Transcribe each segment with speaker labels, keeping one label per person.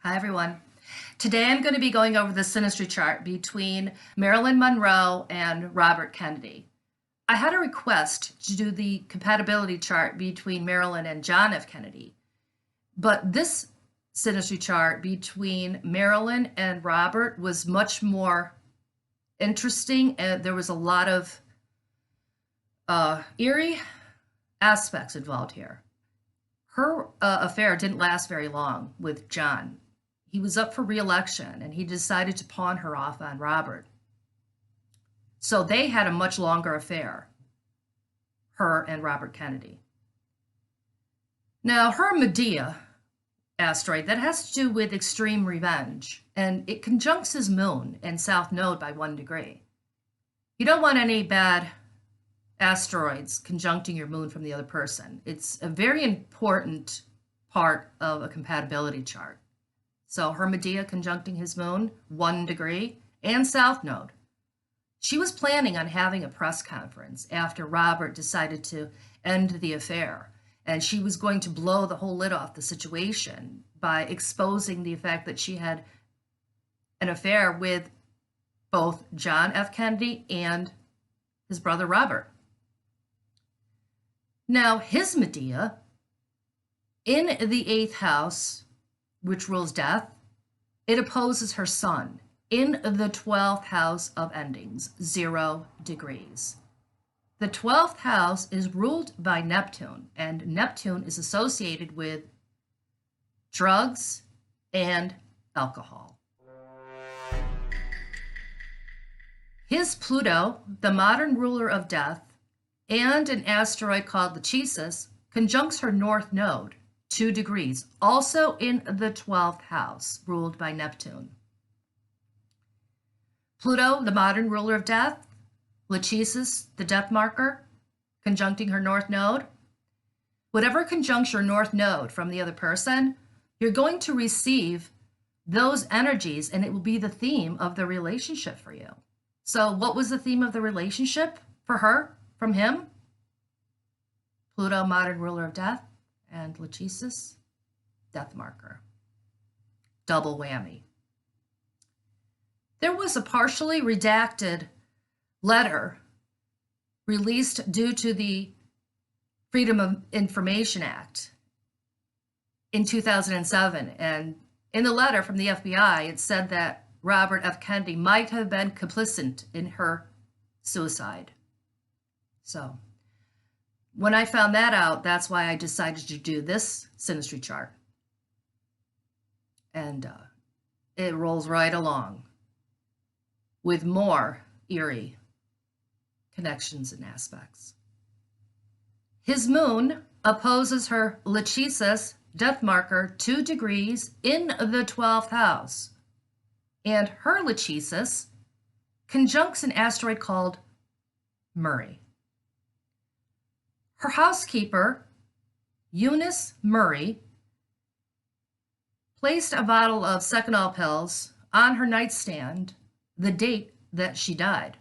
Speaker 1: Hi, everyone. Today I'm going to be going over the Synastry chart between Marilyn Monroe and Robert Kennedy. I had a request to do the compatibility chart between Marilyn and John F. Kennedy, but this Synastry chart between Marilyn and Robert was much more interesting, and there was a lot of eerie aspects involved here. Her affair didn't last very long with John. He was up for re-election, and he decided to pawn her off on Robert. So they had a much longer affair, her and Robert Kennedy. Now, her Medea asteroid, that has to do with extreme revenge, and it conjuncts his moon and south node by 1 degree. You don't want any bad asteroids conjuncting your moon from the other person. It's a very important part of a compatibility chart. So her Medea conjuncting his moon, 1 degree, and south node. She was planning on having a press conference after Robert decided to end the affair. And she was going to blow the whole lid off the situation by exposing the fact that she had an affair with both John F. Kennedy and his brother Robert. Now, his Medea, in the 8th house, which rules death, it opposes her sun in the 12th house of endings, 0 degrees. The 12th house is ruled by Neptune, and Neptune is associated with drugs and alcohol. His Pluto, the modern ruler of death, and an asteroid called Lachesis, conjuncts her north node, 2 degrees, also in the 12th house, ruled by Neptune. Pluto, the modern ruler of death, Lachesis, the death marker, conjuncting her north node. Whatever conjuncts your north node from the other person, you're going to receive those energies, and it will be the theme of the relationship for you. So what was the theme of the relationship for her from him? Pluto, modern ruler of death, and Lachesis, death marker. Double whammy. There was a partially redacted letter released due to the Freedom of Information Act in 2007. And in the letter from the FBI, it said that Robert F. Kennedy might have been complicit in her suicide. So when I found that out, that's why I decided to do this Synastry chart. And it rolls right along with more eerie connections and aspects. His moon opposes her Lachesis death marker 2 degrees in the 12th house. And her Lachesis conjuncts an asteroid called Mercury. Her housekeeper, Eunice Murray, placed a bottle of Seconal pills on her nightstand the date that she died.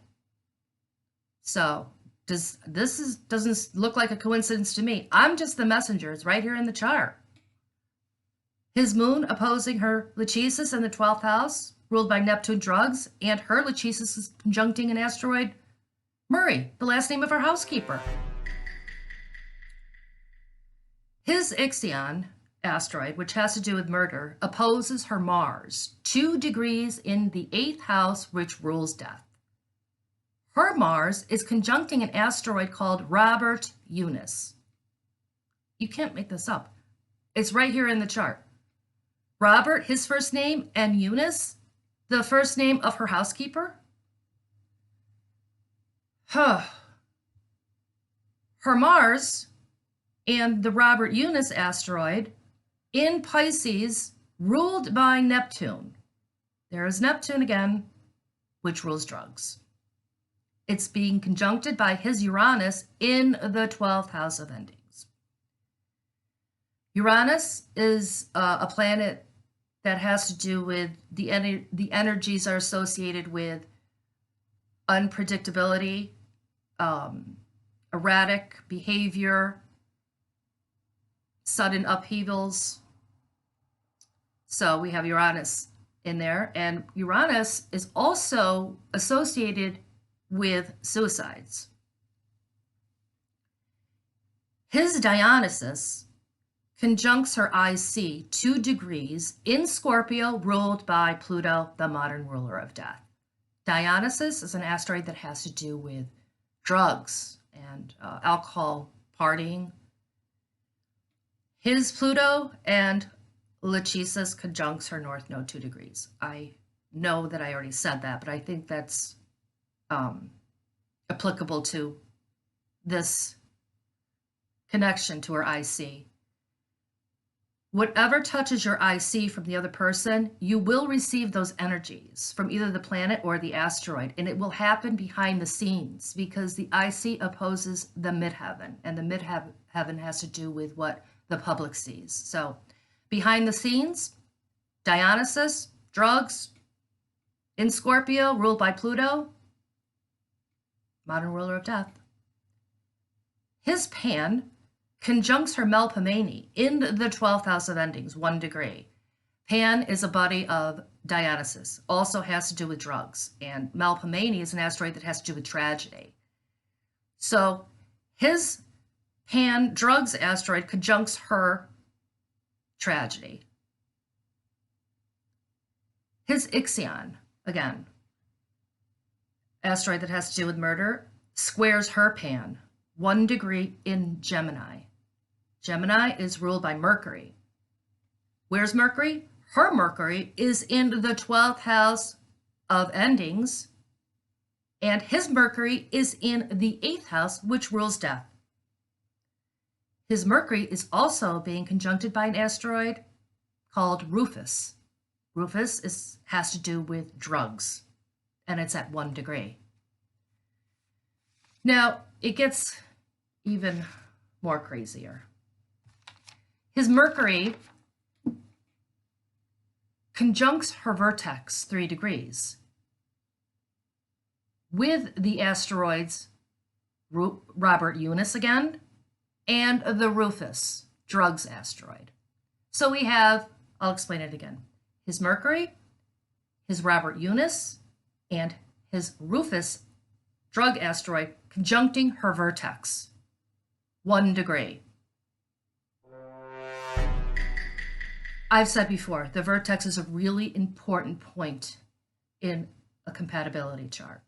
Speaker 1: So doesn't look like a coincidence to me. I'm just the messenger. It's right here in the chart. His moon opposing her Lachesis in the 12th house, ruled by Neptune drugs, and her Lachesis is conjuncting an asteroid, Murray, the last name of her housekeeper. His Ixion asteroid, which has to do with murder, opposes her Mars, 2 degrees in the 8th house, which rules death. Her Mars is conjuncting an asteroid called Robert Eunice. You can't make this up. It's right here in the chart. Robert, his first name, and Eunice, the first name of her housekeeper. Her Mars and the Robert Eunice asteroid in Pisces, ruled by Neptune. There is Neptune again, which rules drugs. It's being conjuncted by his Uranus in the 12th house of endings. Uranus is a planet that has to do with the energies are associated with unpredictability, erratic behavior, sudden upheavals, So we have Uranus in there, and Uranus is also associated with suicides. His Dionysus conjuncts her IC 2 degrees in Scorpio, ruled by Pluto, the modern ruler of death. Dionysus is an asteroid that has to do with drugs and alcohol, partying. His Pluto and Lachesis conjuncts her north node 2 degrees. I know that I already said that, but I think that's applicable to this connection to her IC. Whatever touches your IC from the other person, you will receive those energies from either the planet or the asteroid, and it will happen behind the scenes because the IC opposes the midheaven, and the midheaven has to do with what the public sees. So behind the scenes, Dionysus, drugs, in Scorpio, ruled by Pluto, modern ruler of death. His Pan conjuncts her Melpomene in the 12th house of endings, 1 degree. Pan is a buddy of Dionysus, also has to do with drugs, and Melpomene is an asteroid that has to do with tragedy. So his Pan drugs asteroid conjuncts her tragedy. His Ixion, again, asteroid that has to do with murder, squares her Pan, 1 degree in Gemini. Gemini is ruled by Mercury. Where's Mercury? Her Mercury is in the 12th house of endings, and his Mercury is in the 8th house, which rules death. His Mercury is also being conjuncted by an asteroid called Rufus. Rufus has to do with drugs, and it's at 1 degree. Now, it gets even more crazier. His Mercury conjuncts her vertex 3 degrees with the asteroids Robert Eunice again and the Rufus drugs asteroid. So we have, I'll explain it again, his Mercury, his Robert Eunice, and his Rufus drug asteroid conjuncting her vertex, 1 degree. I've said before, the vertex is a really important point in a compatibility chart.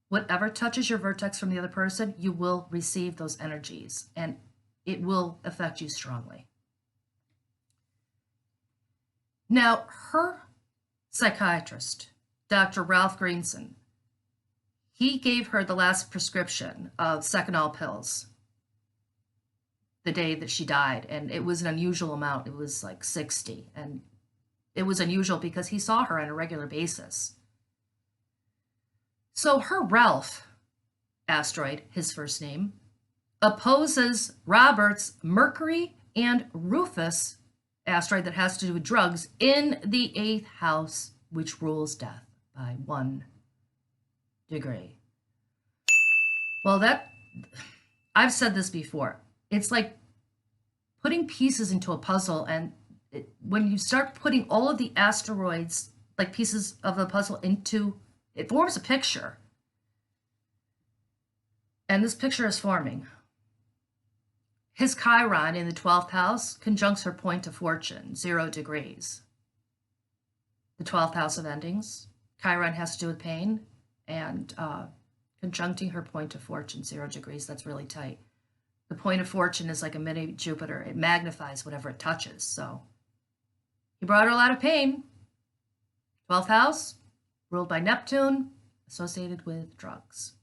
Speaker 1: Whatever touches your vertex from the other person, you will receive those energies, and it will affect you strongly. Now, her psychiatrist, Dr. Ralph Greenson, he gave her the last prescription of Seconal pills the day that she died, and it was an unusual amount. It was like 60, and it was unusual because he saw her on a regular basis. So her Ralph asteroid, his first name, opposes Robert's Mercury and Rufus asteroid that has to do with drugs in the 8th house, which rules death by 1 degree. Well, I've said this before. It's like putting pieces into a puzzle, and when you start putting all of the asteroids, like pieces of the puzzle into, it forms a picture. And this picture is forming. His Chiron in the 12th house conjuncts her point of fortune, 0 degrees. The 12th house of endings. Chiron has to do with pain, and conjuncting her point of fortune, 0 degrees. That's really tight. The point of fortune is like a mini Jupiter. It magnifies whatever it touches. So he brought her a lot of pain. 12th house, ruled by Neptune, associated with drugs.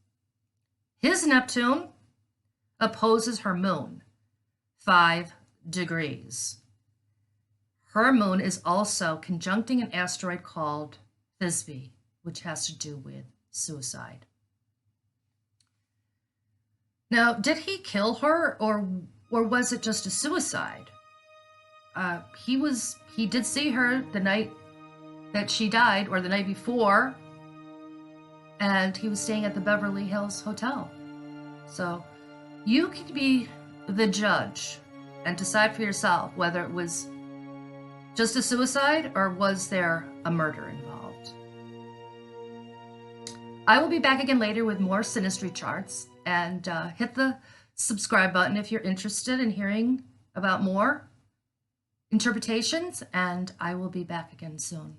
Speaker 1: His Neptune opposes her moon, 5 degrees. Her moon is also conjuncting an asteroid called Thisbe, which has to do with suicide. Now, did he kill her, or was it just a suicide? He did see her the night that she died, or the night before, and he was staying at the Beverly Hills Hotel. So you can be the judge and decide for yourself whether it was Just a suicide, or was there a murder involved? I will be back again later with more Synastry charts, and hit the subscribe button if you're interested in hearing about more interpretations, and I will be back again soon.